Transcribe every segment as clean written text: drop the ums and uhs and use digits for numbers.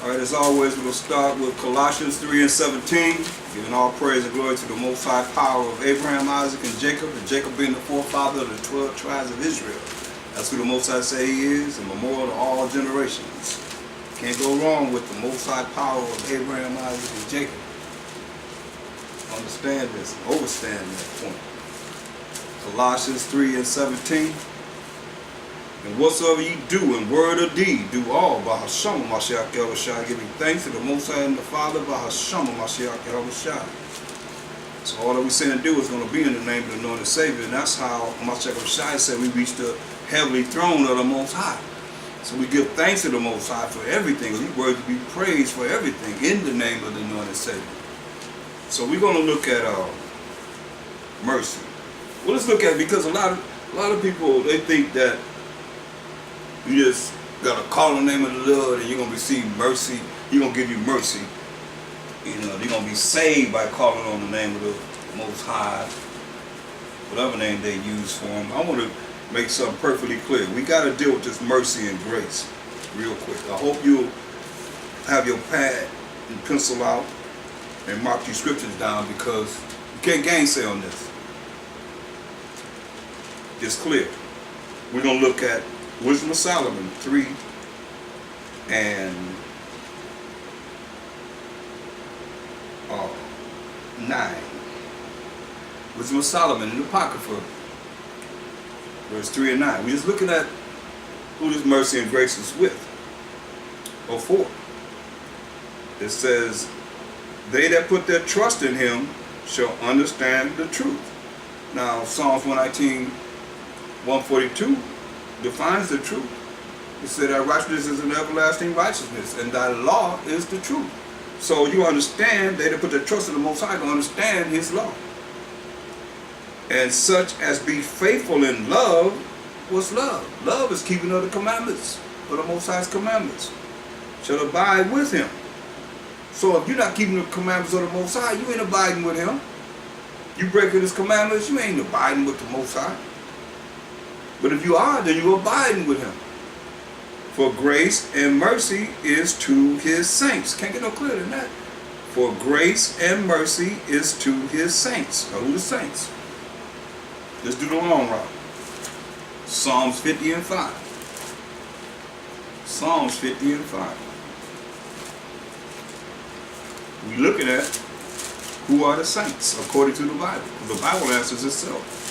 All right, as always, we'll start with Colossians 3 and 17, giving all praise and glory to the Most High power of Abraham, Isaac, and Jacob being the forefather of the 12 tribes of Israel. That's who the Most High say he is, a memorial to all generations. Can't go wrong with the Most High power of Abraham, Isaac, and Jacob. Understand this, overstand that point. Colossians 3 and 17. And whatsoever ye do in word or deed, do all by Hashem Mashiach Yahushua, giving thanks to the Most High and the Father by Hashem Mashiach Yahushua. So all that we say and do is going to be in the name of the anointed Savior, and that's how Mashiach Yahushua said we reach the heavenly throne of the Most High. So we give thanks to the Most High for everything. He's worthy to be praised for everything in the name of the anointed Savior. So we're going to look at mercy. Well, let's look at it because a lot of people, they think that you just got to call on the name of the Lord and you're going to receive mercy. He's going to give you mercy. You know, they're going to be saved by calling on the name of the Most High, whatever name they use for him. I want to make something perfectly clear. We got to deal with this mercy and grace real quick. I hope you'll have your pad and pencil out and mark these scriptures down because you can't gainsay on this. It's clear. We're going to look at Wisdom of Solomon 3 and 9. Wisdom of Solomon in the Apocrypha, verse 3 and 9. We're just looking at who this mercy and grace is with, or for. It says, they that put their trust in him shall understand the truth. Now, Psalms 119, 142 defines the truth. It said that righteousness is an everlasting righteousness, and thy law is the truth. So you understand, they that put their trust in the Most High can understand his law. And such as be faithful in love, what's love? Love is keeping of the commandments, of the Most High's commandments, shall abide with him. So if you're not keeping the commandments of the Most High, you ain't abiding with him. You breaking his commandments, you ain't abiding with the Most High. But if you are, then you're abiding with him. For grace and mercy is to his saints. Can't get no clearer than that. For grace and mercy is to his saints. Now, who the saints? Let's do the long route. Psalms 50 and 5. Psalms 50 and 5. We're looking at who are the saints according to the Bible. The Bible answers itself.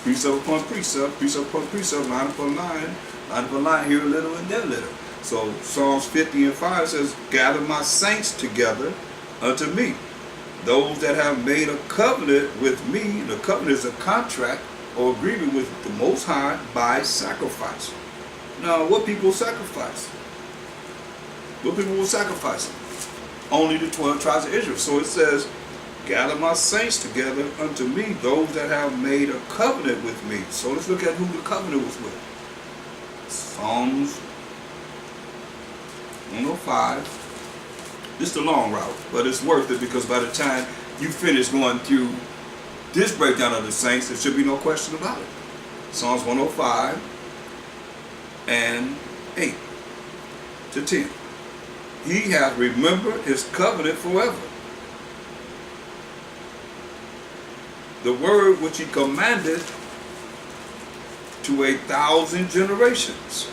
Precept upon precept, precept upon precept, line upon line here a little and there a little. So Psalms 50 and 5 says, gather my saints together unto me. Those that have made a covenant with me. The covenant is a contract or agreement with the Most High by sacrifice. Now, what people sacrifice? What people will sacrifice? Only the 12 tribes of Israel. So it says, gather my saints together unto me, those that have made a covenant with me. So let's look at who the covenant was with. Psalms 105. This is the long route, but it's worth it because by the time you finish going through this breakdown of the saints, there should be no question about it. Psalms 105 and 8 to 10. He hath remembered his covenant forever. The word which he commanded to 1,000 generations.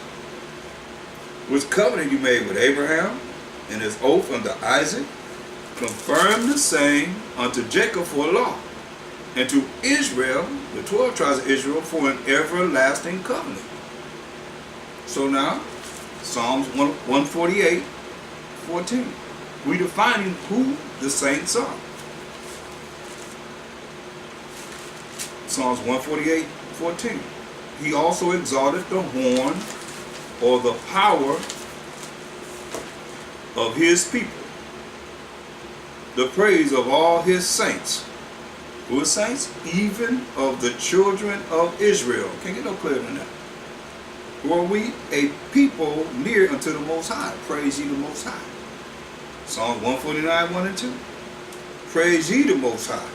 Which covenant he made with Abraham and his oath unto Isaac, confirmed the same unto Jacob for a law, and to Israel, the 12 tribes of Israel, for an everlasting covenant. So now, Psalms 148, 14. We defining who the saints are. Psalms 148, 14. He also exalted the horn or the power of his people, the praise of all his saints. Who is saints? Even of the children of Israel. Can't get no clearer than that. Who are we? A people near unto the Most High. Praise ye the Most High. Psalms 149, 1 and 2. Praise ye the Most High.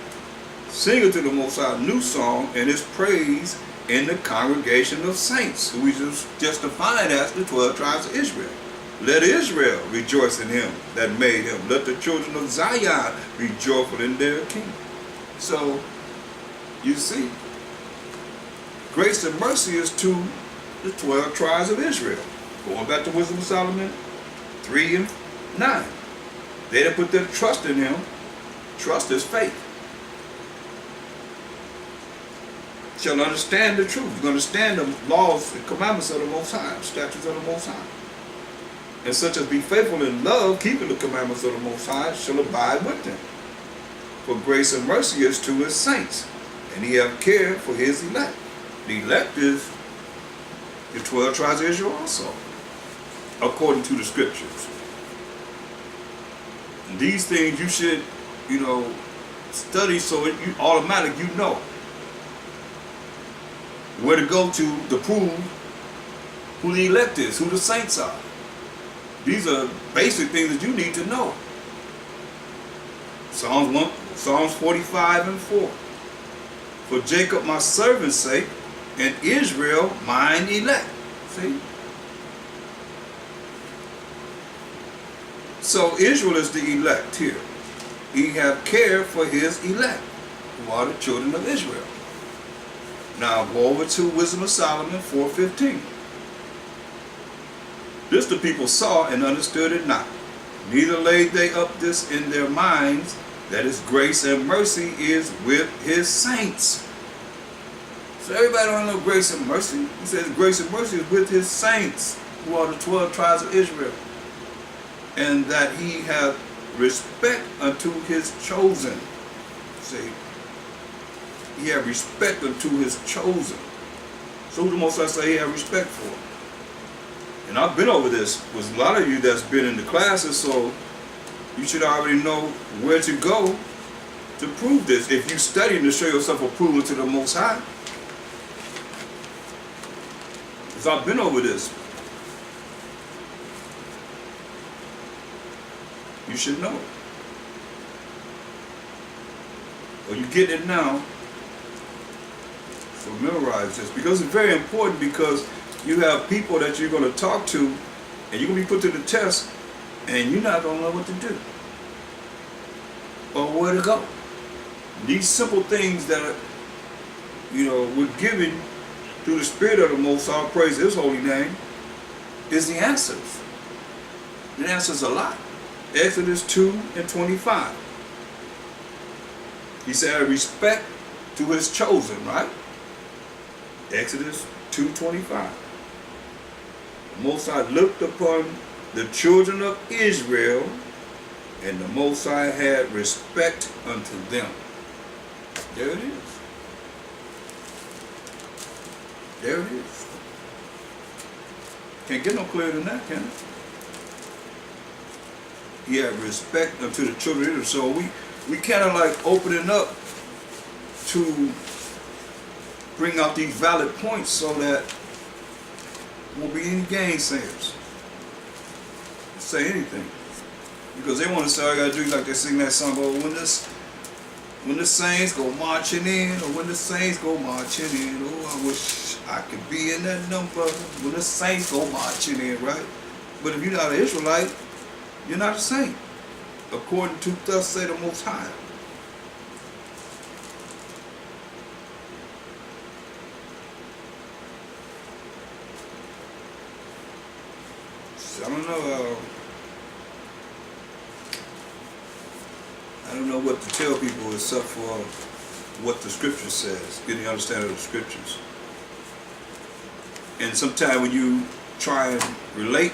Sing unto the Most High a new song, and his praise in the congregation of saints, who we just defined as the 12 tribes of Israel. Let Israel rejoice in him that made him. Let the children of Zion be joyful in their king. So, you see, grace and mercy is to the 12 tribes of Israel. Going back to Wisdom of Solomon 3 and 9. They that put their trust in him, trust is faith. Shall understand the truth. You understand the laws and commandments of the Most High, statutes of the Most High. And such as be faithful in love, keeping the commandments of the Most High, shall abide with them. For grace and mercy is to his saints, and he have cared for his elect. The elect is the 12 tribes of Israel also, according to the scriptures. And these things you should, study so you automatic you know where to go to prove who the elect is, who the saints are. These are basic things that you need to know. Psalms 45 and 4. For Jacob my servant's sake, and Israel mine elect. See? So Israel is the elect here. He have cared for his elect, who are the children of Israel. Now go over to Wisdom of Solomon 4:15. This the people saw and understood it not. Neither laid they up this in their minds, that his grace and mercy is with his saints. So everybody don't know grace and mercy. He says grace and mercy is with his saints, who are the 12 tribes of Israel. And that he hath respect unto his chosen. See? He have respect unto his chosen. So who the Most High say he have respect for? And I've been over this with a lot of you that's been in the classes, so you should already know where to go to prove this. If you study to show yourself approved to the Most High. Because I've been over this. You should know. Or you get it now. So memorize this. Because it's very important, because you have people that you're going to talk to and you're going to be put to the test and you're not going to know what to do or where to go. These simple things that we're given through the Spirit of the Most High, praise his holy name, is the answers. It answers a lot. Exodus 2 and 25. He said, respect to his chosen, right? Exodus 2:25. The Most High looked upon the children of Israel, and the Most High had respect unto them. There it is. There it is. Can't get no clearer than that, can it? He had respect unto the children of Israel. So we kind of like opening up to bring out these valid points so that won't be any gainsayers. Say anything. Because they want to say, all I gotta do like they sing that song, oh, when the saints go marching in, or when the saints go marching in, oh, I wish I could be in that number. When the saints go marching in, right? But if you're not an Israelite, you're not a saint, according to thus say the Most High. I don't know what to tell people except for what the scripture says, getting the understanding of the scriptures. And sometimes when you try and relate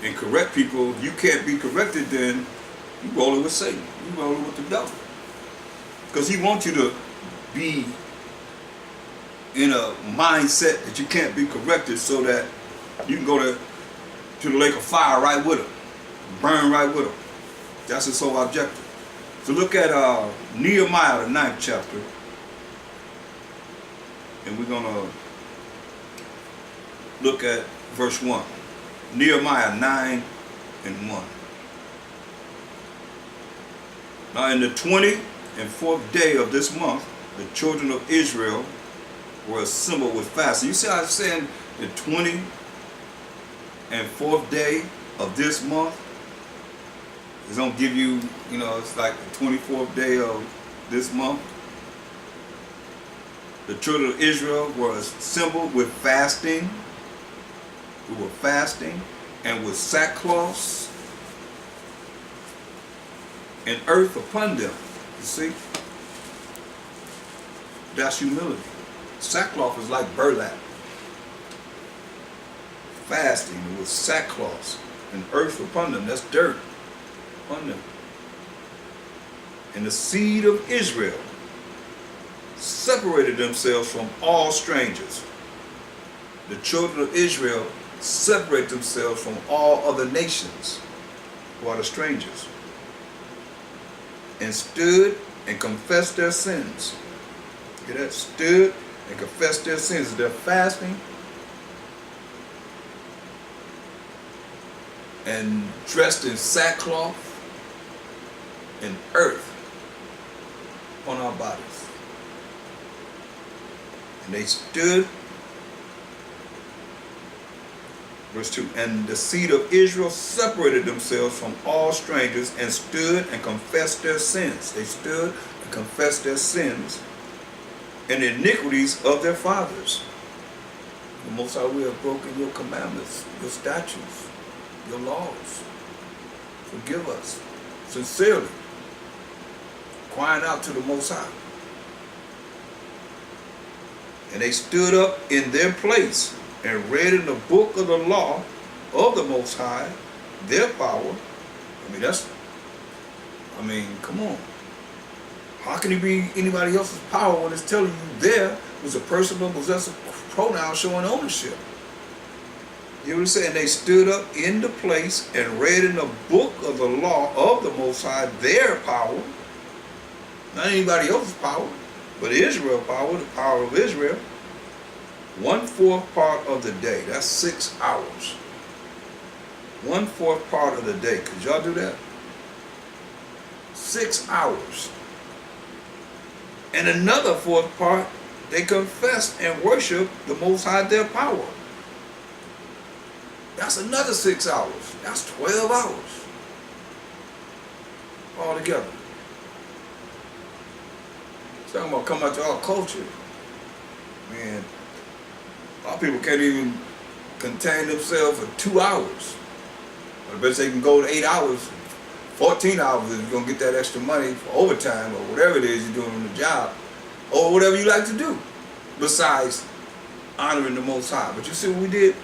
and correct people, you can't be corrected, then you rolling with Satan. You rolling with the devil. Because he wants you to be in a mindset that you can't be corrected, so that you can go to the lake of fire right with him. Burn right with him. That's his whole objective. So look at Nehemiah, the 9th chapter. And we're going to look at verse 1. Nehemiah 9 and 1. Now in the 24th day of this month, the children of Israel were assembled with fasting. You see how I'm saying the 24th day of this month. It's going to give you, it's like the 24th day of this month. The children of Israel were assembled with fasting. We were fasting and with sackcloth and earth upon them. You see? That's humility. Sackcloth is like burlap. Fasting with sackcloth and earth upon them. That's dirt upon them. And the seed of Israel separated themselves from all strangers. The children of Israel separate themselves from all other nations who are the strangers, and stood and confessed their sins. Hear that? Stood and confessed their sins. They're fasting and dressed in sackcloth and earth on our bodies. And they stood, verse 2, and the seed of Israel separated themselves from all strangers and stood and confessed their sins. They stood and confessed their sins and the iniquities of their fathers. The Most High, we have broken your commandments, your statutes, your laws. Forgive us sincerely, crying out to the Most High. And they stood up in their place and read in the book of the law of the Most High their power. Come on. How can it be anybody else's power when it's telling you there was a personal possessive pronoun showing ownership? You know what I'm saying? They stood up in the place and read in the book of the law of the Most High their power. Not anybody else's power, but Israel's power, the power of Israel. 1/4 part of the day. That's 6 hours. 1/4 part of the day. Could y'all do that? 6 hours. And another 4th part, they confessed and worshiped the Most High their power. That's another 6 hours. That's 12 hours. All together. It's talking about coming out to our culture. Man, a lot of people can't even contain themselves for 2 hours. But I bet they can go to 8 hours, 14 hours if you're going to get that extra money for overtime or whatever it is you're doing on the job, or whatever you like to do, besides honoring the Most High. But you see what we did?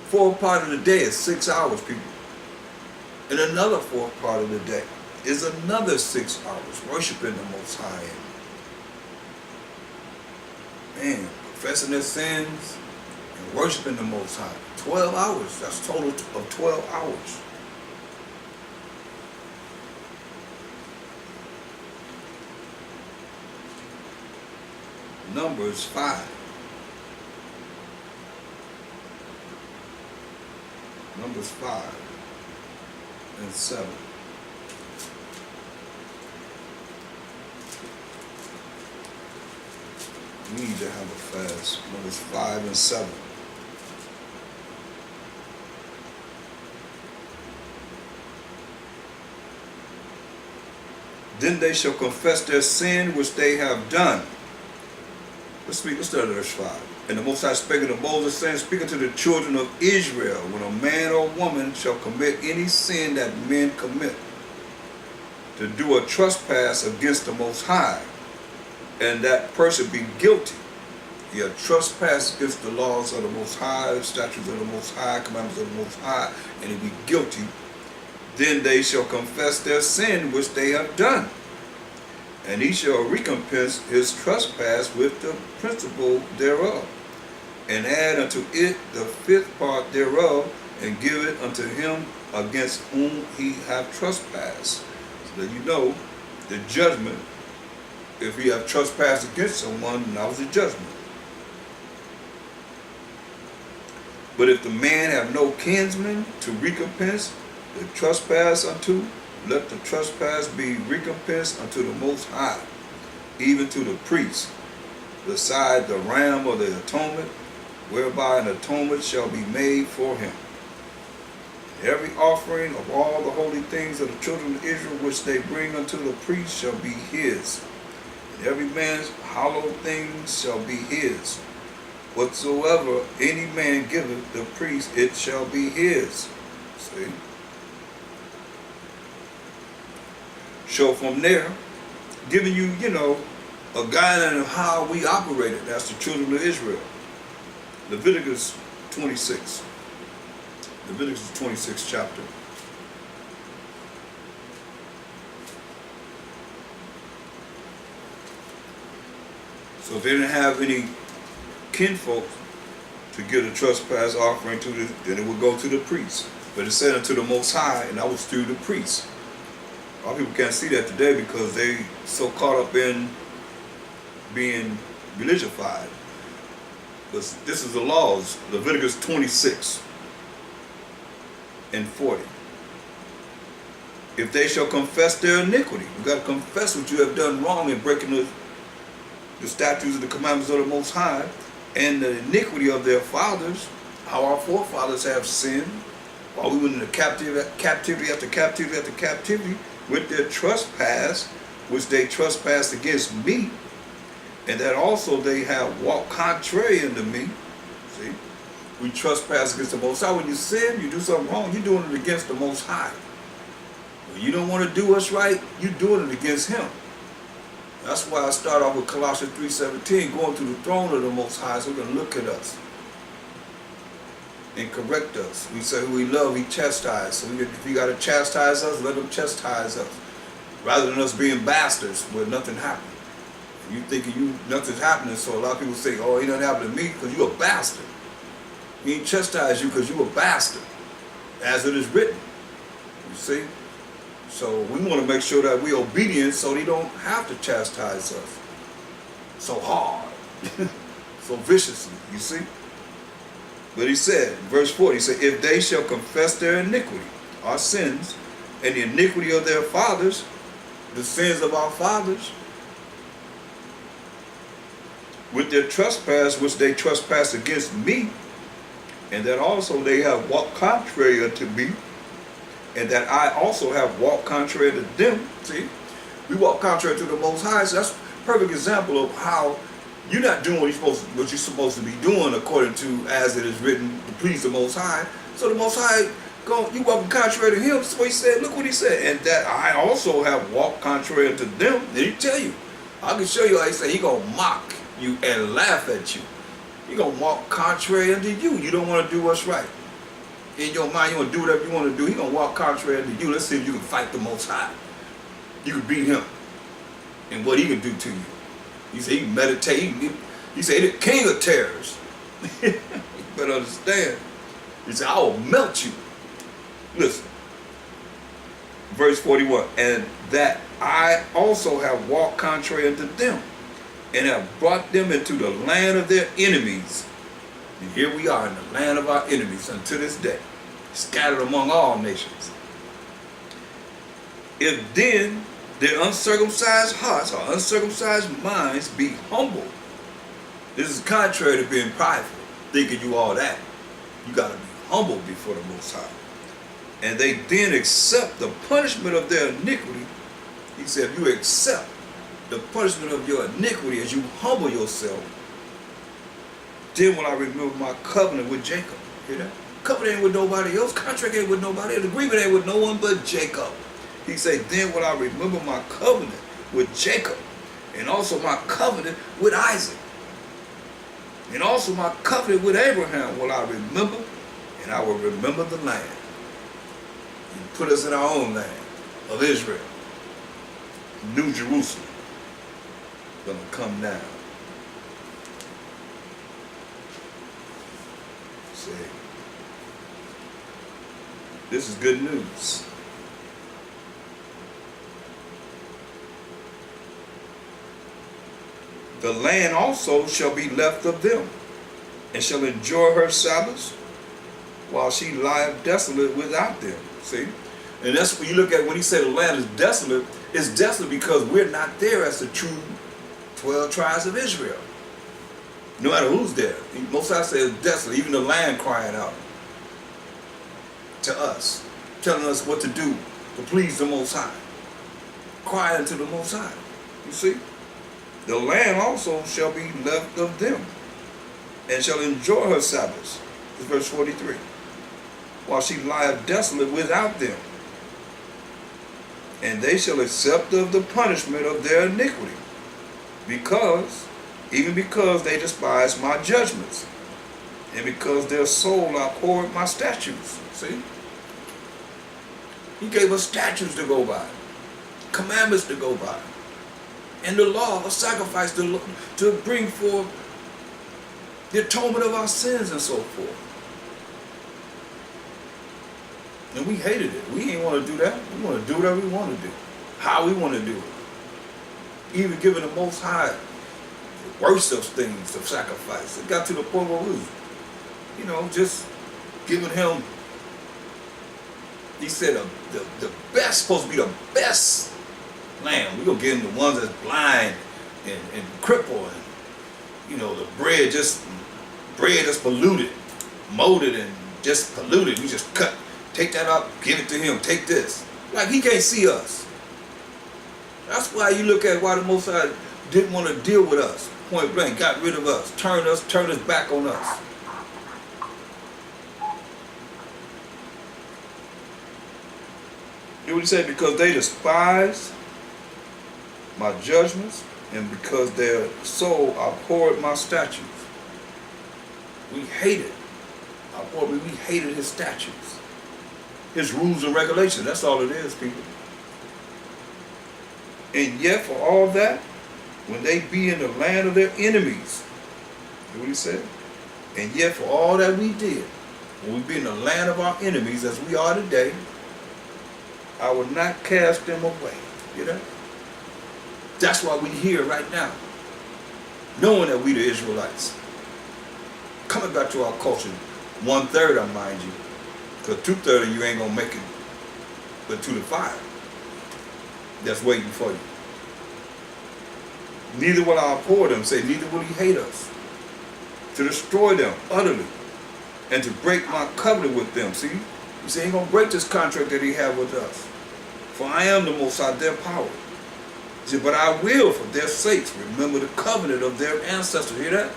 4th part of the day is 6 hours, people. And another 4th part of the day is another 6 hours, worshiping the Most High. Man, confessing their sins and worshiping the Most High. 12 hours. That's a total of 12 hours. Numbers 5. Numbers 5 and 7. We need to have a fast. Numbers 5 and 7. Then they shall confess their sin which they have done. Let's start at verse 5. And the Most High spake unto Moses, saying, Speak unto the children of Israel, when a man or woman shall commit any sin that men commit, to do a trespass against the Most High, and that person be guilty. He had trespassed against the laws of the Most High, statutes of the Most High, commandments of the Most High, and he be guilty. Then they shall confess their sin which they have done, and he shall recompense his trespass with the principal thereof, and add unto it the 5th part thereof, and give it unto him against whom he hath trespassed. So that you know the judgment. If he have trespassed against someone, that was the judgment. But if the man have no kinsman to recompense the trespass unto, let the trespass be recompensed unto the Most High, even to the priest, beside the ram of the atonement, whereby an atonement shall be made for him. Every offering of all the holy things of the children of Israel which they bring unto the priest shall be his. And every man's hallowed things shall be his. Whatsoever any man giveth the priest, it shall be his. See? So from there, giving you, a guideline of how we operated. That's the children of Israel. Leviticus 26. Leviticus 26 chapter. So if they didn't have any kinfolk to give the trespass offering to, then it would go to the priest. But it said unto the Most High, and that was through the priest. A lot of people can't see that today because they so caught up in being religified. But this is the laws, Leviticus 26 and 40. If they shall confess their iniquity, you got to confess what you have done wrong in breaking the statutes and the commandments of the Most High, and the iniquity of their fathers, how our forefathers have sinned, while we went into captivity after captivity after captivity, with their trespass, which they trespassed against me, and that also they have walked contrary unto me. See, we trespass against the Most High. When you sin, you do something wrong, you're doing it against the Most High. When you don't want to do what's right, you're doing it against Him. That's why I start off with Colossians 3:17, going to the throne of the Most High, so He can look at us and correct us. We say who we love, He chastises. So if He got to chastise us, let Him chastise us, rather than us being bastards where nothing happened. You thinking nothing's happening, so a lot of people say, oh, it doesn't happen to me because you're a bastard. He ain't chastised you because you're a bastard, as it is written. You see? So we want to make sure that we're obedient so He don't have to chastise us so hard, so viciously, you see? But He said, verse 40, He said, if they shall confess their iniquity, our sins, and the iniquity of their fathers, the sins of our fathers, with their trespass which they trespass against me, and that also they have walked contrary unto me, and that I also have walked contrary to them. See, we walk contrary to the Most High. So that's a perfect example of how you're not doing what you're supposed to be doing according to as it is written to please the Most High. So the Most High, you walking contrary to Him. So He said, look what He said, and that I also have walked contrary unto them. Then He tell you, I can show you how He said He gonna mock you and laugh at you. He gonna walk contrary unto you. You don't want to do what's right. In your mind, you want to do whatever you want to do. He gonna walk contrary to you. Let's see if you can fight the Most High. You can beat Him, and what He can do to you. He said He can meditate. He said the King of terrors. You better understand. He said I will melt you. Listen, verse 41. And that I also have walked contrary unto them, and have brought them into the land of their enemies. And here we are in the land of our enemies unto this day, scattered among all nations. If then their uncircumcised hearts or uncircumcised minds be humble. This is contrary to being prideful, thinking you all that. You got to be humble before the Most High. And they then accept the punishment of their iniquity. He said, if you accept the punishment of your iniquity as you humble yourself, then will I remember my covenant with Jacob. Hear that? Covenant ain't with nobody else. Contract ain't with nobody else. Agreement ain't with no one but Jacob. He said, then will I remember my covenant with Jacob, and also my covenant with Isaac, and also my covenant with Abraham will I remember, and I will remember the land, and put us in our own land of Israel. New Jerusalem gonna come down. See, this is good news. The land also shall be left of them, and shall enjoy her Sabbaths, while she lieth desolate without them. See? And that's what you look at when He said the land is desolate. It's desolate because we're not there as the true 12 tribes of Israel. No matter who's there. Most I say it's desolate, even the land crying out to us. telling us what to do to please the Most High. Cry unto the Most High. You see? The land also shall be left of them, and shall enjoy her Sabbaths. This is verse 43. While she lieth desolate without them. And they shall accept of the punishment of their iniquity, even because they despise my judgments, and because their soul abhorred my statutes. See? He gave us statutes to go by, commandments to go by, and the law of sacrifice to bring forth the atonement of our sins and so forth. And we hated it. We didn't want to do that. We want to do whatever we want to do, how we want to do it. Even giving the Most High the worst of things of sacrifice. It got to the point where we was, just giving him, he said the best, supposed to be the best lamb. We're going to give him the ones that's blind and crippled, and, the bread that's polluted, molded and just polluted. We just take that up, give it to him, take this. Like he can't see us. That's why you look at why the Most High didn't want to deal with us. Point blank, got rid of us, turned his back on us. You know what he said? Because they despise my judgments, and because their soul abhorred my statutes. We hated his statutes, his rules and regulations. That's all it is, people. And yet for all that, when they be in the land of their enemies, you know what he said? And yet for all that we did, when we be in the land of our enemies as we are today, I will not cast them away. You know? That's why we here right now, knowing that we the Israelites. Coming back to our culture, 1/3, I mind you, because 2/3 of you ain't gonna make it, but 2 to 5. That's waiting for you. Neither will I abhor them, say, neither will he hate us, to destroy them utterly, and to break my covenant with them. See, he said he ain't gonna break this contract that he had with us. For I am the Most High, their power. He said, but I will, for their sakes, remember the covenant of their ancestors. Hear that?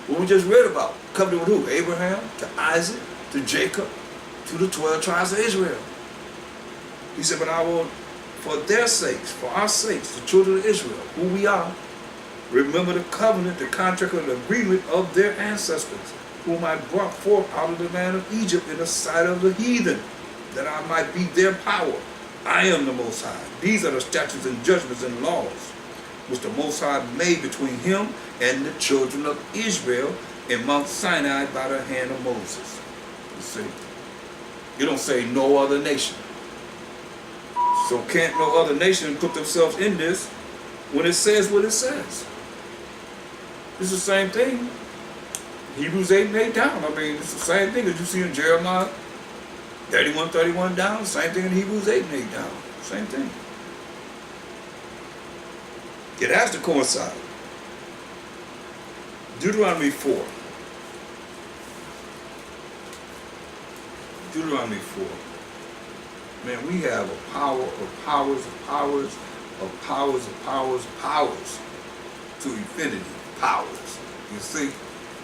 What we just read about. Covenant with who? Abraham, to Isaac, to Jacob, to the 12 tribes of Israel. He said, but I will, for their sakes, for our sakes, the children of Israel, who we are, remember the covenant, the contract, and the agreement of their ancestors, whom I brought forth out of the land of Egypt in the sight of the heathen, that I might be their power. I am the Most High. These are the statutes and judgments and laws which the Most High made between him and the children of Israel in Mount Sinai by the hand of Moses. You see? You don't say no other nation. So can't no other nation put themselves in this when it says what it says. It's the same thing. Hebrews 8 and 8 down. I mean, it's the same thing as you see in Jeremiah 31 down. Same thing in Hebrews 8 and 8 down. Same thing. It has to coincide. Deuteronomy 4. Deuteronomy 4. Man, we have a power of powers of powers of powers of powers of powers to infinity. Powers. You see?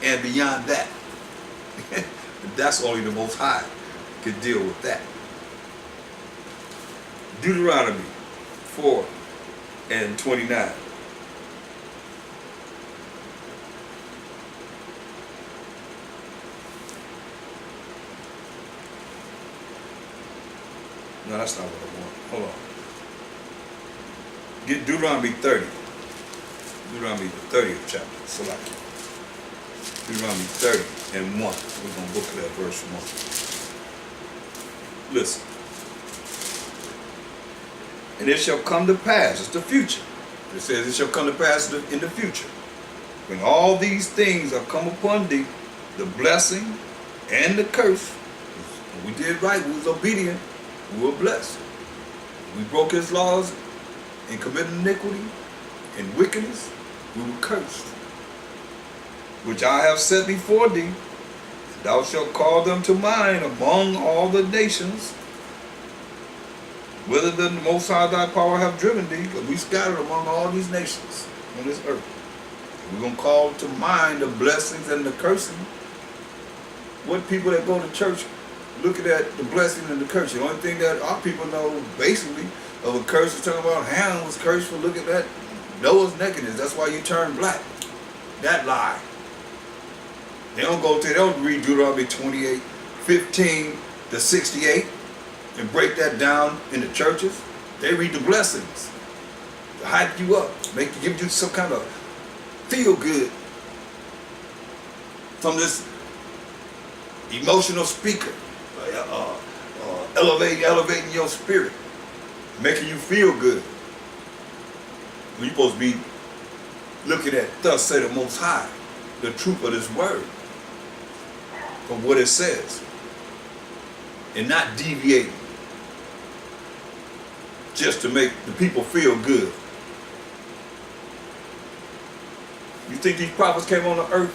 And beyond that. That's only the Most High can deal with that. Deuteronomy 4 and 29. No, that's not what I want. Hold on. Get Deuteronomy 30. Deuteronomy the 30th chapter. Select it. Deuteronomy 30 and 1. We're going to look at that verse 1. Listen. And it shall come to pass. It's the future. It says it shall come to pass in the future. When all these things are come upon thee, the blessing and the curse. When we did right, we was obedient. We were blessed. We broke his laws and committed iniquity and wickedness. We were cursed. Which I have set before thee, and thou shalt call them to mind among all the nations Whither the Most High thy power have driven thee, because we scattered among all these nations on this earth. We're going to call to mind the blessings and the cursing. What people that go to church looking at the blessing and the cursing, the only thing that our people know basically of a curse is talking about Ham was cursed for looking at Noah's nakedness. That's why you turn black. That lie. They don't read Deuteronomy 28:15 to 68 and break that down in the churches. They read the blessings to hype you up, give you some kind of feel good from this emotional speaker, elevating your spirit, making you feel good. You're supposed to be looking at thus say the Most High, the truth of this word, from what it says, and not deviating just to make the people feel good. You think these prophets came on the earth,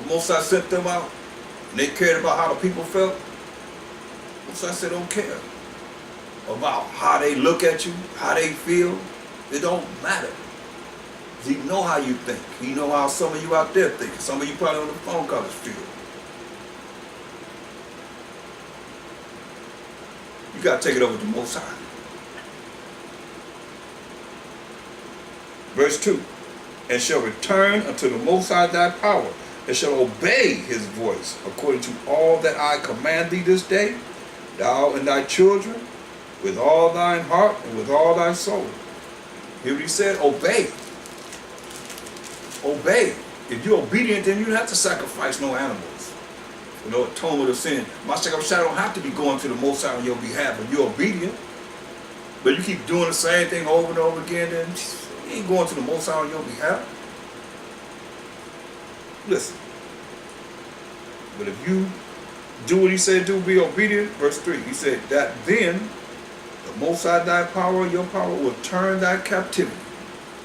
the Most High sent them out, and they cared about how the people felt? Most High said don't care about how they look at you, how they feel. It don't matter. He know how you think. He know how some of you out there think. Some of you probably on the phone callers feel. You got to take it over to the Most High. Verse 2. And shall return unto the Most High thy power, and shall obey his voice, according to all that I command thee this day, thou and thy children, with all thine heart and with all thy soul. Hear what he said? Obey. Obey. If you're obedient, then you don't have to sacrifice no animals. For no atonement of sin. My sacrifice don't have to be going to the Most High on your behalf if you're obedient. But you keep doing the same thing over and over again, then you ain't going to the Most High on your behalf. Listen. But if you do what he said do, be obedient. Verse 3, he said that then the Most High thy power, your power, will turn thy captivity.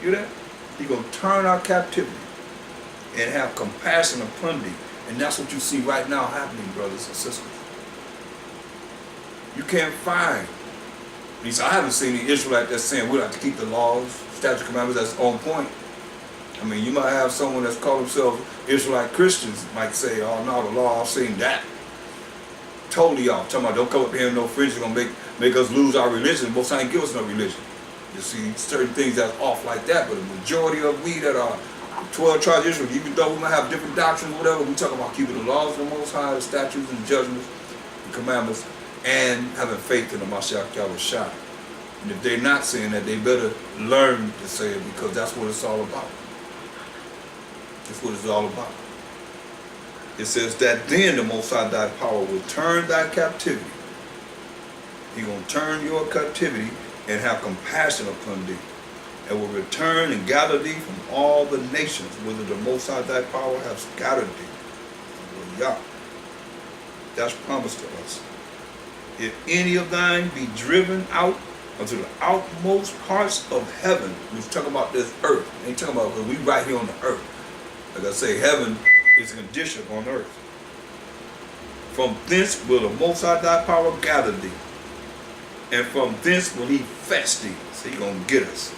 You hear that? He's going to turn our captivity and have compassion upon thee. And that's what you see right now happening, brothers and sisters. You can't find, at least I haven't seen the Israelite that's saying we have to keep the laws, statute, commandments that's on point. I mean, you might have someone that's called themselves Israelite Christians might say, oh no, the law, I've seen that. Totally off. Talking about don't come up here and no fringe, you're going to make us lose our religion. Most ain't give us no religion. You see, certain things that's off like that, but the majority of we that are 12 tribes of Israel, even though we might have different doctrines, whatever, we talk about keeping the laws of the Most High, the statutes and the judgments, the commandments, and having faith in the Mashiach Yahushua. And if they're not saying that, they better learn to say it, because that's what it's all about. That's what it's all about. It says that then the Most High thy power will turn thy captivity. He's going to turn your captivity and have compassion upon thee, and will return and gather thee from all the nations, whither the Most High thy power hath scattered thee. Hallelujah. That's promised to us. If any of thine be driven out unto the outmost parts of heaven, we're talking about this earth. I ain't talking about, we right here on the earth. Like I say, heaven is a condition on earth. From thence will the Most High thy power gather thee, and from thence will he fetch thee. So he's going to get us.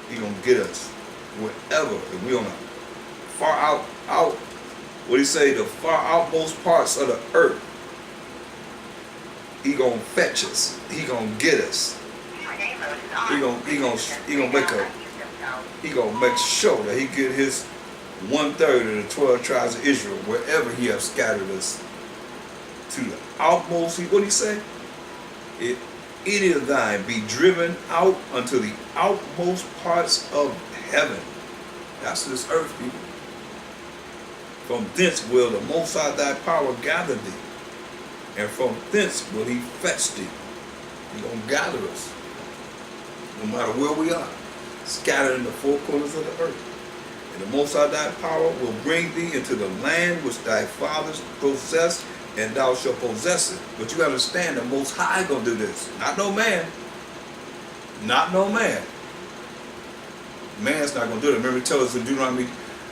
He's going to get us wherever. If we're on the far out, what do you say, the far outmost parts of the earth, he going to fetch us. He going to get us. He going to make sure that he get his 1/3 of the 12 tribes of Israel wherever he has scattered us to the outmost. What do he say? If any of thine be driven out unto the outmost parts of heaven. That's this earth, people. From thence will the Most High thy power gather thee, and from thence will he fetch thee. He's going to gather us, no matter where we are, scattered in the four corners of the earth. And the Most High thy power will bring thee into the land which thy fathers possessed, and thou shalt possess it. But you understand, the Most High gonna do this. Not no man. Not no man. Man's not gonna do it. Remember, it tells us in Deuteronomy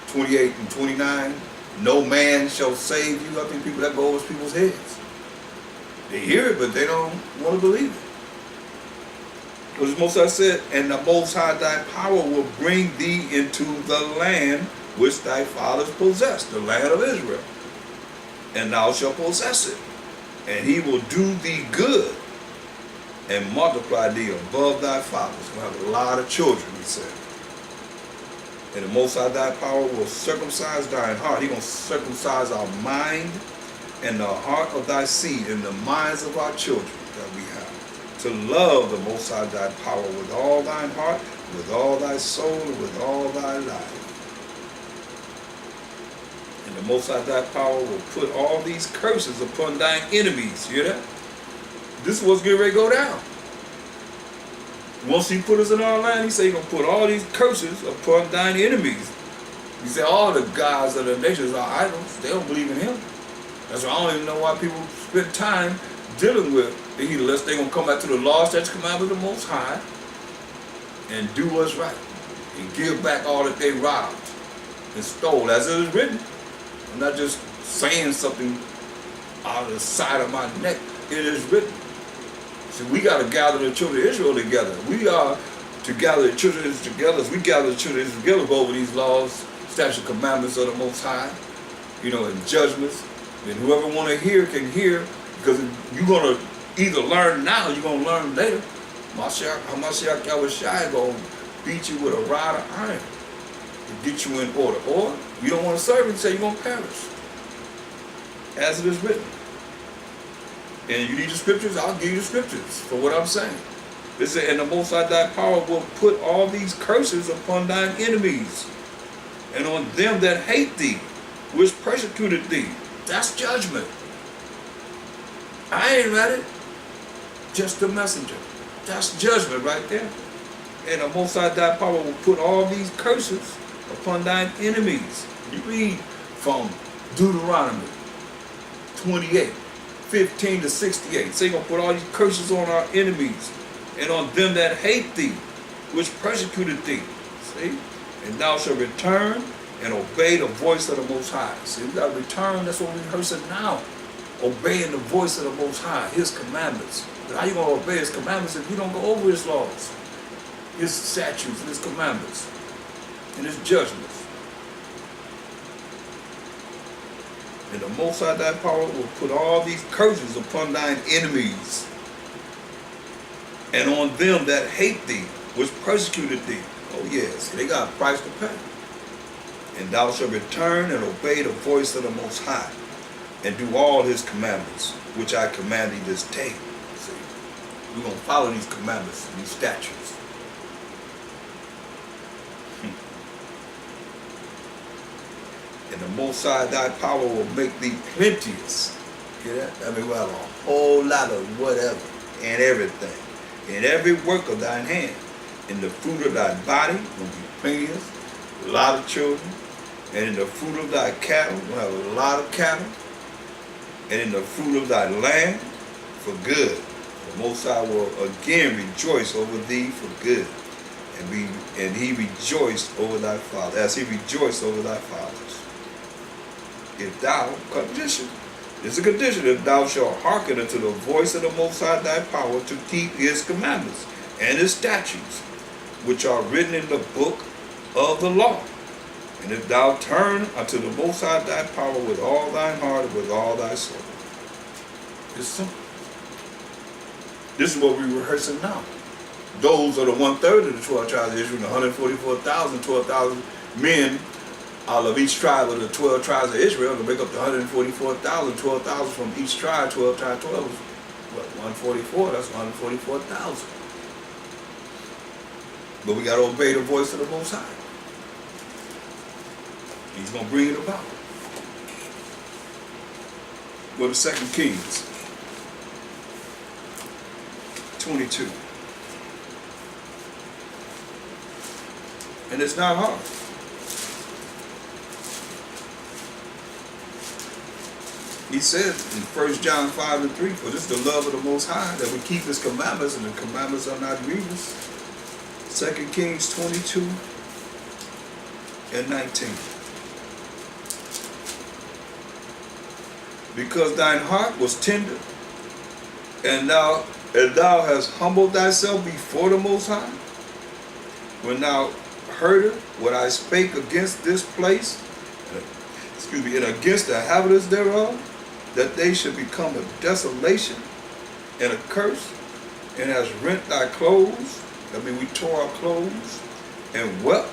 28 and 29, no man shall save you. I think people that go over people's heads. They hear it, but they don't want to believe it. What the Most High said, and the Most High thy power will bring thee into the land which thy fathers possessed, the land of Israel. And thou shalt possess it. And he will do thee good and multiply thee above thy fathers. We'll have a lot of children, he said. And the Most High thy power will circumcise thine heart. He's going to circumcise our mind and the heart of thy seed and the minds of our children that we have. To love the Most High thy power with all thine heart, with all thy soul, and with all thy life. And the Most High thy power will put all these curses upon thine enemies. You hear that? This is what's getting ready to go down. Once he put us in our land, he said he's going to put all these curses upon thine enemies. He said all the gods of the nations are idols. They don't believe in him. That's why I don't even know why people spend time dealing with the heathens. They're going to come back to the law, statutes, commandments of the Most High and do what's right and give back all that they robbed and stole, as it is written. I'm not just saying something out of the side of my neck. It is written. See, we got to gather the children of Israel together. We are to gather the children of Israel together. As we gather the children of Israel together, go over these laws, statutes, commandments of the Most High, and judgments. And whoever want to hear can hear, because you're going to either learn now or you're going to learn later. Hamashiach Yahushua going to beat you with a rod of iron to get you in order. Or you don't want to serve him, say you're going to perish. As it is written. And you need the scriptures, I'll give you the scriptures for what I'm saying. It said, and the Most High thy power will put all these curses upon thine enemies, and on them that hate thee, which persecuted thee. That's judgment. I ain't read it. Just the messenger. That's judgment right there. And the Most High thy power will put all these curses upon thine enemies. You read from Deuteronomy 28. 15 to 68. So he's going to put all these curses on our enemies and on them that hate thee, which persecuted thee. See? And thou shalt return and obey the voice of the Most High. See, we got to return. That's what we're rehearsing now. Obeying the voice of the Most High, his commandments. But how you going to obey his commandments if you don't go over his laws, his statutes, and his commandments, and his judgments? And the Most High thy power will put all these curses upon thine enemies, and on them that hate thee, which persecuted thee. Oh yes, they got a price to pay. And thou shalt return and obey the voice of the Most High, and do all his commandments, which I command thee this day. See, we're going to follow these commandments and these statutes. And the Most High thy power will make thee plenteous. Hear that? I mean, we'll have a whole lot of whatever and everything. In every work of thine hand. In the fruit of thy body will be plenteous, a lot of children. And in the fruit of thy cattle will have a lot of cattle. And in the fruit of thy land for good. The Most High will again rejoice over thee for good. And he rejoiced over thy father, as he rejoiced over thy fathers. If thou, condition, it's a condition, if thou shalt hearken unto the voice of the Most High thy power to keep his commandments and his statutes, which are written in the book of the law. And if thou turn unto the Most High thy power with all thine heart and with all thy soul. It's simple. This is what we're rehearsing now. Those are the 1/3 of the 12 tribes of Israel, the 144,000, 12,000 men out of each tribe of the 12 tribes of Israel to make up the 144,000, 12,000 from each tribe. 12 times 12 is what, 144? That's 144,000. But we got to obey the voice of the Most High. He's going to bring it about. Go to 2 Kings 22. And it's not hard. He said in 1 John 5:3, for this is the love of the Most High, that we keep his commandments, and the commandments are not grievous. 2 Kings 22 and 19. Because thine heart was tender, and thou And thou hast humbled thyself before the Most High, when thou heardest what I spake against this place, and against the inhabitants thereof, that they should become a desolation and a curse, and hast rent thy clothes, that means we tore our clothes, and wept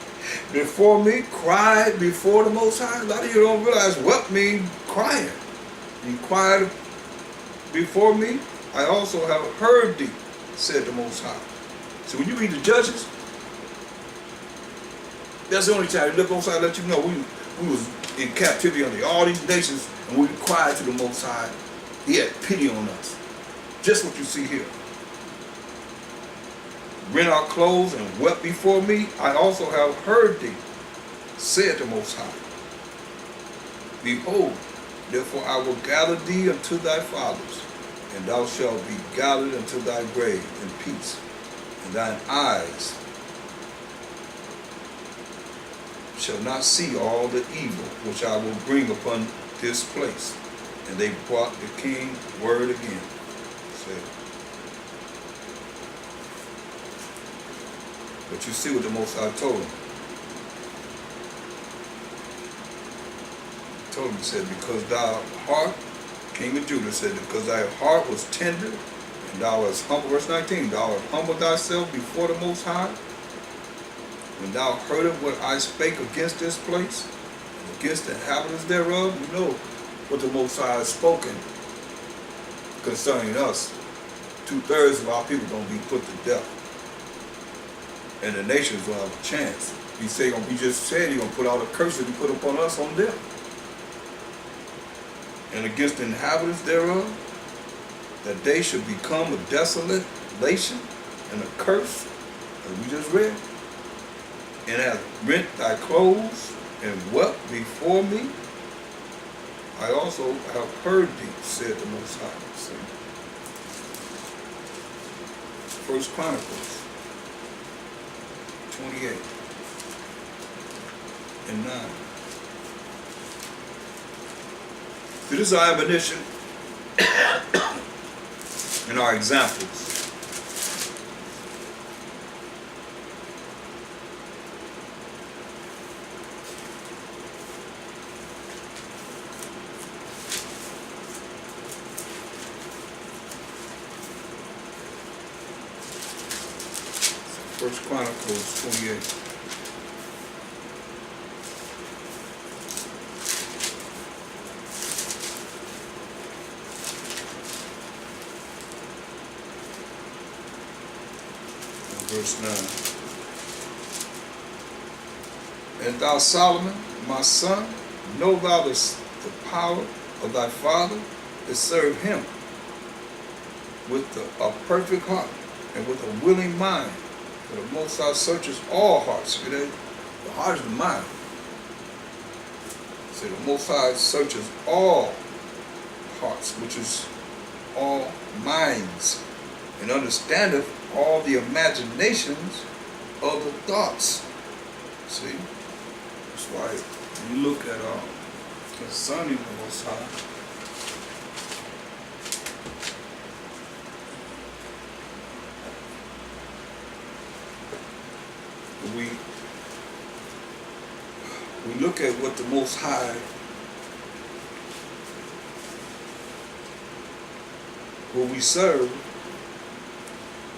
before me, cried before the Most High. A lot of you don't realize wept means crying. You cried before me, I also have heard thee, said the Most High. So when you read the Judges, that's the only time the Most High let you know we was in captivity under all these nations, and we cried to the Most High. He had pity on us. Just what you see here. Rent our clothes and wept before me, I also have heard thee, said the Most High. Behold, therefore I will gather thee unto thy fathers, and thou shalt be gathered unto thy grave in peace, and thine eyes shall not see all the evil which I will bring upon this place. And they brought the king word again. But you see what the Most High told him. He told him, he said, because thy heart, King of Judah said, because thy heart was tender, and thou hast humbled, verse 19, thou hast humbled thyself before the Most High, when thou heardest what I spake against this place, and against the inhabitants thereof, you know what the Most High has spoken concerning us. 2/3 of our people are going to be put to death. And the nations will have a chance. He just said he's going to put all the curses he put upon us on them. And against the inhabitants thereof, that they should become a desolation and a curse, as we just read. And have rent thy clothes and wept before me, I also have heard thee, said the Most High. See? First Chronicles 28 and 9. So this is our admonition and our examples. First Chronicles 28. Verse 9. And thou, Solomon, my son, know thou the power of thy father, to serve him with a perfect heart and with a willing mind. For the Most High searches all hearts. The heart is the mind. So the Most High searches all hearts, which is all minds, and understandeth all the imaginations of the thoughts. See? That's why when you look at concerning the Most High, we look at what the Most High, who we serve,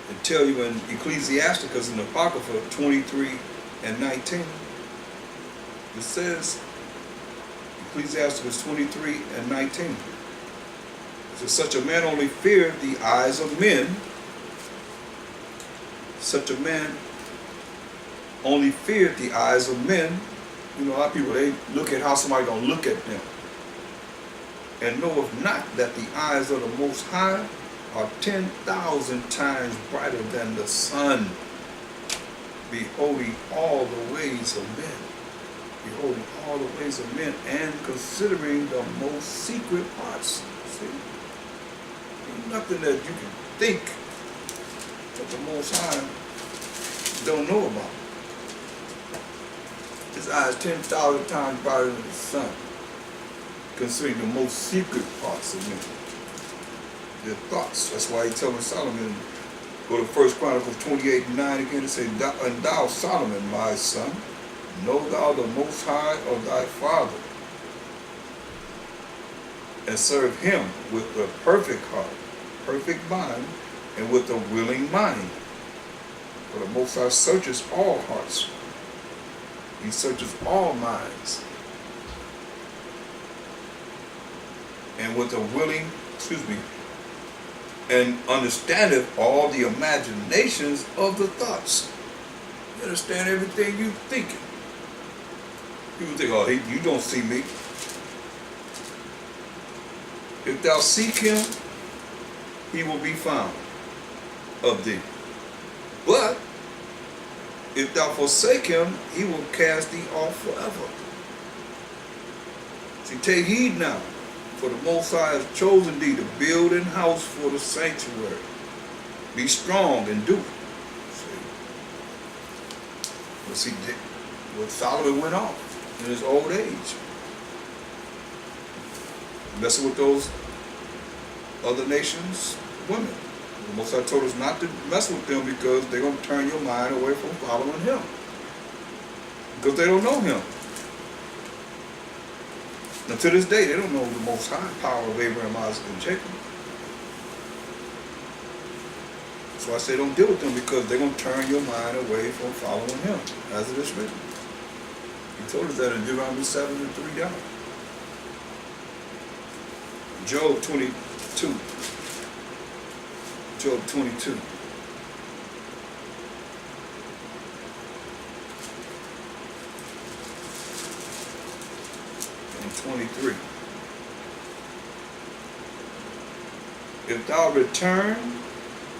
and tell you in Ecclesiasticus in the Apocrypha 23 and 19, it says, Ecclesiasticus 23 and 19, it says, such a man only feareth the eyes of men, such a man only feared the eyes of men. You know, a lot of people, they look at how somebody gonna look at them, and knoweth not that the eyes of the Most High are 10,000 times brighter than the sun, beholding all the ways of men, beholding all the ways of men, and considering the most secret parts. See, there's nothing that you can think that the Most High don't know about. His eyes 10,000 times brighter than the sun, considering the most secret parts of men. their thoughts. That's why he telling Solomon, go to 1 Chronicles 28:9 again, and say, and thou, Solomon, my son, know thou the Most High of thy father, and serve him with a perfect heart, perfect mind, and with a willing mind. For the Most High searches all hearts. He searches all minds. And with a willing, and understandeth all the imaginations of the thoughts. You understand everything you thinking. People think, oh, you don't see me. If thou seek him, he will be found of thee. But if thou forsake him, he will cast thee off forever. See, take heed now, for the Most High has chosen thee to build an house for the sanctuary. Be strong and do it. See, what Solomon went off in his old age, messing with those other nations' women. The Most High told us not to mess with them because they're going to turn your mind away from following him. Because they don't know him. Now to this day, they don't know the Most High power of Abraham, Isaac, and Jacob. So I say don't deal with them because they're going to turn your mind away from following him, as it is written. He told us that in Deuteronomy 7:3 down. Job 22. Job 22. And 23. If thou return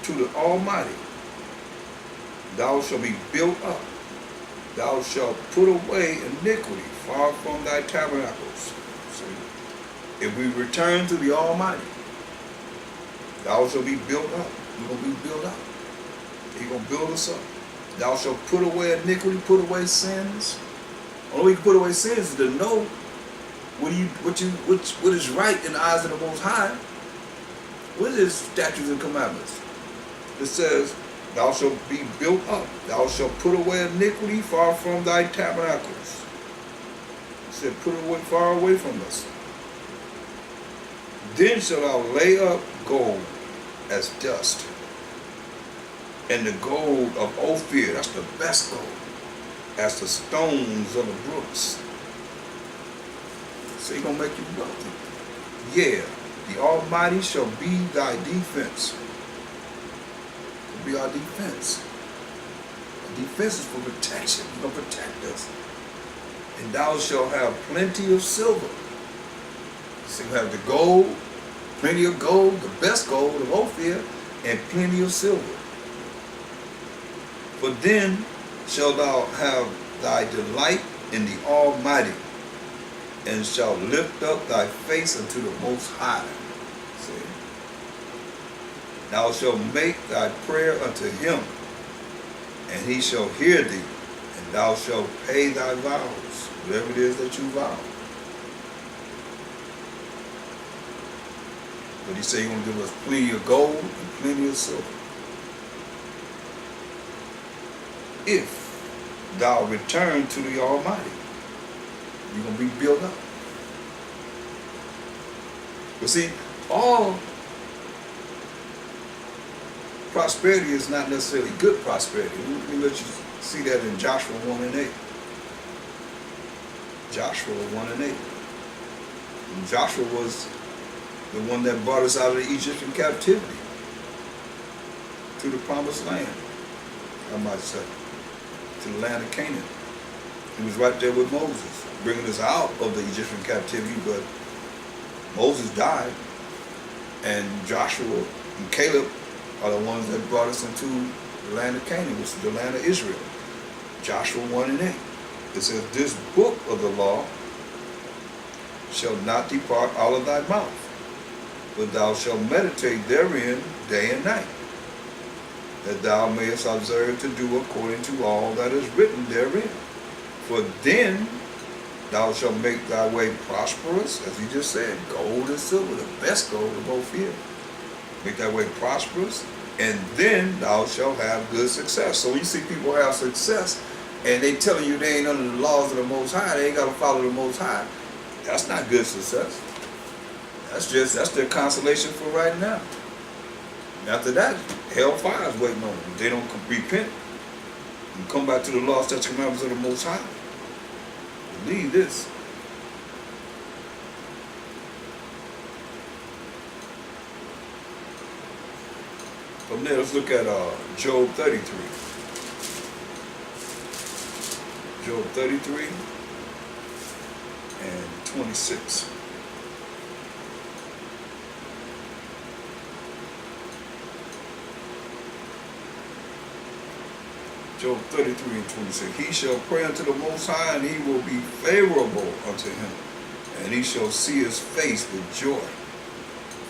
to the Almighty, thou shalt be built up. Thou shalt put away iniquity far from thy tabernacles. See? If we return to the Almighty, thou shalt be built up. We're going to be built up. He's going to build us up. Thou shalt put away iniquity, put away sins. Only way you can put away sins is to know what is right in the eyes of the Most High. What is his statutes and commandments? It says, thou shalt be built up. Thou shalt put away iniquity far from thy tabernacles. It said, put away far away from us. Then shalt thou lay up gold as dust, and the gold of Ophir, that's the best gold, as the stones of the brooks. So he's going to make you wealthy. Yeah, the Almighty shall be thy defense. Be our defense. Our defense is for protection. He's going to protect us. And thou shalt have plenty of silver. So you have the gold, plenty of gold, the best gold of Ophir, and plenty of silver. For then shalt thou have thy delight in the Almighty, and shalt lift up thy face unto the Most High. See? Thou shalt make thy prayer unto him, and he shall hear thee, and thou shalt pay thy vows, whatever it is that you vow. But he said he's going to give us plenty of gold and plenty of silver. If thou return to the Almighty, you're going to be built up. But see, all prosperity is not necessarily good prosperity. Let me let you see that in Joshua 1:8. Joshua 1:8. And Joshua was the one that brought us out of the Egyptian captivity to the promised land, I might say, to the land of Canaan. He was right there with Moses, bringing us out of the Egyptian captivity, but Moses died, and Joshua and Caleb are the ones that brought us into the land of Canaan, which is the land of Israel. Joshua 1:8. It says, this book of the law shall not depart out of thy mouth, but thou shalt meditate therein day and night, that thou mayest observe to do according to all that is written therein. For then thou shalt make thy way prosperous, as he just said, gold and silver, the best gold of Ophir, Make thy way prosperous, and then thou shalt have good success. So when you see people have success, and they telling you they ain't under the laws of the Most High, they ain't got to follow the Most High, that's not good success. That's their consolation for right now. After that, hellfire is waiting on them. If they don't repent and come back to the law, statutes, and commandments of the Most High, believe this. From there, let's look at Job 33. Job 33 and 26. Job 33 and 26. He shall pray unto the Most High, and he will be favorable unto him, and he shall see his face with joy.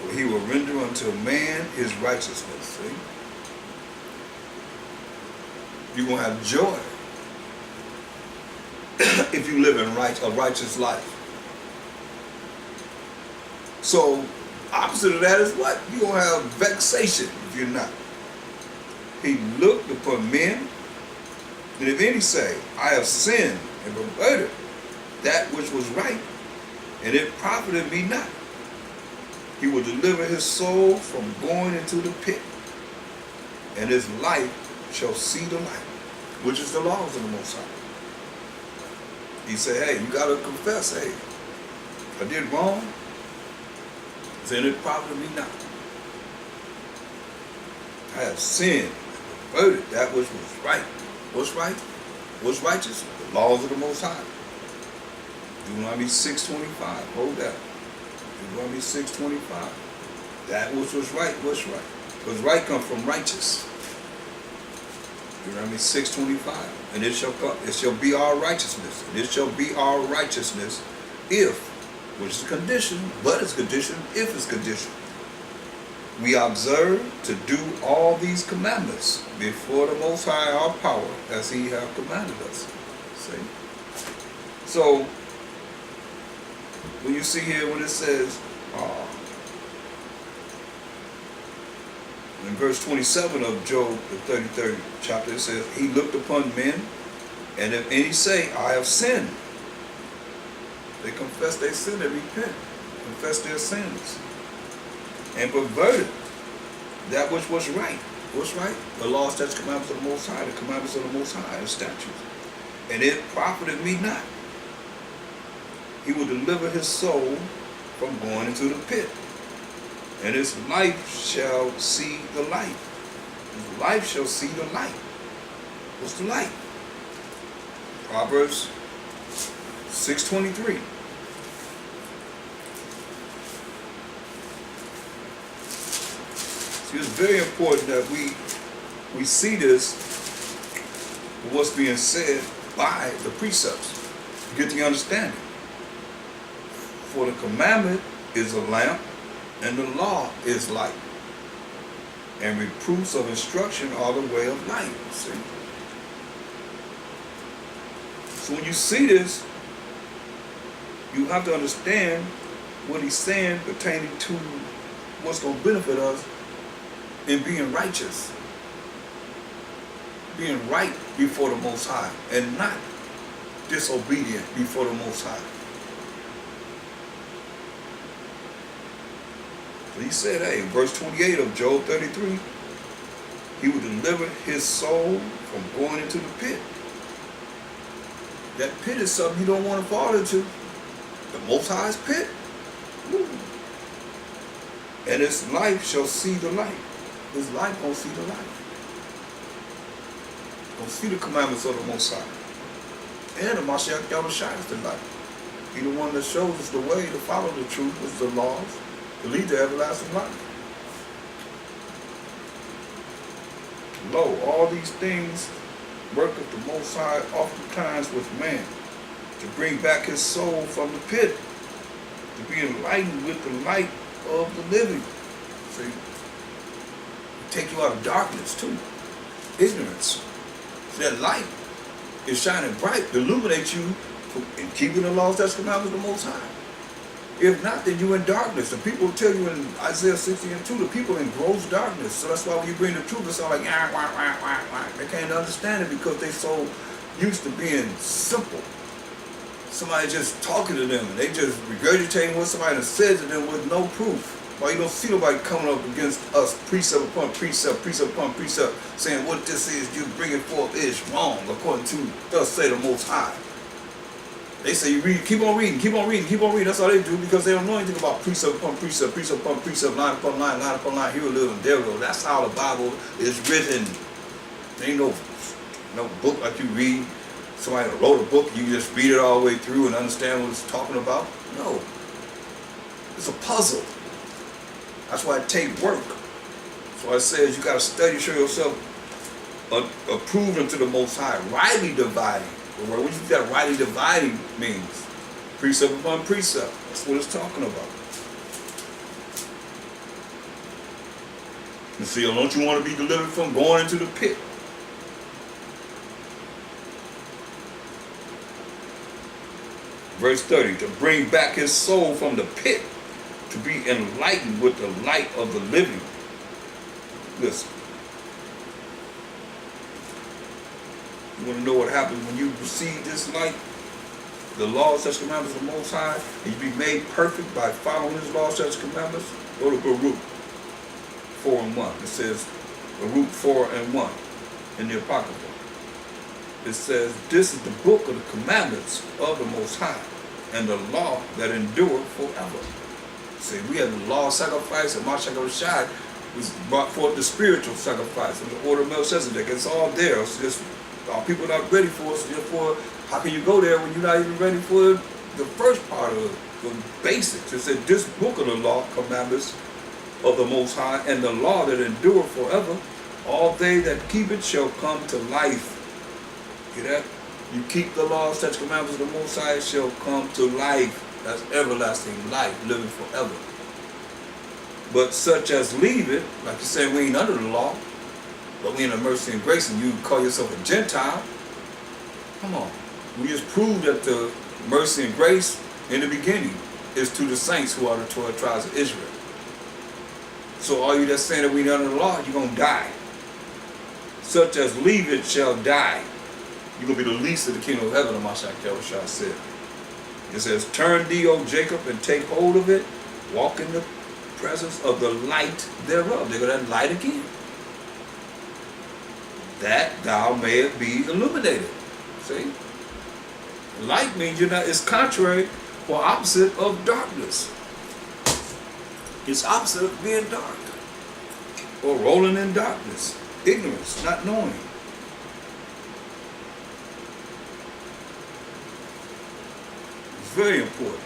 For he will render unto man his righteousness. See? You're going to have joy if you live in a righteous life. So, opposite of that is what? You're going to have vexation if you're not. He looked upon men, and if any say, I have sinned and perverted that which was right, and it profited me not. He will deliver his soul from going into the pit, and his life shall see the light, which is the laws of the Most High. He said, hey, you got to confess, hey, I did wrong, then it profited me not. I have sinned and perverted that which was right. What's right? What's righteous? The laws of the Most High. Deuteronomy 6:25. Hold that. Deuteronomy 6:25. That which was right, what's right? Because right comes from righteous. Deuteronomy 6:25. And it shall be our righteousness. And it shall be our righteousness if, which is a condition, but it's condition, if it's condition. We observe to do all these commandments before the Most High our power, as he hath commanded us. See? So, when you see here when it says, in verse 27 of Job, the 33rd chapter, it says, he looked upon men, and if any say, I have sinned, they confess their sin, they repent, confess their sins, and perverted that which was right. What's right? The law, statutes, commandments of the Most High, the commandments of the Most High, the statutes. And it profited me not. He will deliver his soul from going into the pit, and his life shall see the light. His life shall see the light. What's the light? Proverbs 6:23. See, it's very important that we see this, what's being said by the precepts, to get the understanding. For the commandment is a lamp, and the law is light, and reproofs of instruction are the way of life. See? So when you see this, you have to understand what he's saying pertaining to what's going to benefit us in being righteous, being right before the Most High, and not disobedient before the Most High. So he said, hey, verse 28 of Job 33, he will deliver his soul from going into the pit. That pit is something you don't want to fall into. The Most High's pit. Woo. And his life shall see the light. His life gonna see the light. Gonna see the commandments of the Most High. And the Mashiach Yahushua is the light. He the one that shows us the way to follow the truth, which is the laws, to lead to everlasting life. Lo, all these things worketh the Most High oftentimes with man, to bring back his soul from the pit, to be enlightened with the light of the living. See? Take you out of darkness too. Ignorance. So that light is shining bright to illuminate you in keeping the laws, statutes, commandments of the Most High. If not, then you in darkness. The people tell you in Isaiah 60:2, the people in gross darkness. So that's why when you bring the truth, it's all like, wah. They can't understand it because they so used to being simple. Somebody just talking to them, and they just regurgitating what somebody said to them with no proof. Why you don't see nobody coming up against us, precept upon precept, precept upon precept, saying what this is you bringing forth is wrong, according to thus say the Most High. They say you read, keep on reading, keep on reading, keep on reading. That's all they do because they don't know anything about precept upon precept, precept upon precept, line upon line, line upon line, here a little and there a little. That's how the Bible is written. There ain't no book like you read. Somebody wrote a book, you just read it all the way through and understand what it's talking about. No. It's a puzzle. That's why it takes work. That's why it says you got to study, show yourself approved unto the Most High, rightly dividing. What you think that rightly dividing means? Precept upon precept. That's what it's talking about. You see, don't you want to be delivered from going into the pit? Verse 30, to bring back his soul from the pit, to be enlightened with the light of the living. Listen. You want to know what happens when you receive this light? The law, such commandments of the Most High, and you be made perfect by following his law, such commandments. Go to Baruch 4:1. It says, Baruch 4:1 in the Apocrypha. It says, this is the book of the commandments of the Most High, and the law that endureth forever. See, we have the law of sacrifice, and Mashiach Rashad was brought forth the spiritual sacrifice, and the order of Melchizedek. It's all there. It's just our people are not ready for it, so therefore, how can you go there when you're not even ready for the first part of the basics? It said, this book of the law, commandments of the Most High, and the law that endureth forever, all they that keep it shall come to life. Get that? You keep the law, such commandments of the Most High shall come to life. That's everlasting life, living forever. But such as leave it, like you said, we ain't under the law, but we in the mercy and grace, and you call yourself a Gentile. Come on. We just proved that the mercy and grace in the beginning is to the saints who are the 12 tribes of Israel. So all you that's saying that we under the law, you're going to die. Such as leave it shall die. You're going to be the least of the kingdom of heaven, Mashiach Yahushua said. It says, turn thee, O Jacob, and take hold of it. Walk in the presence of the light thereof. There go that light again. That thou mayest be illuminated. See? Light means you're not, it's contrary or opposite of darkness. It's opposite of being dark. Or rolling in darkness. Ignorance, not knowing. Very important.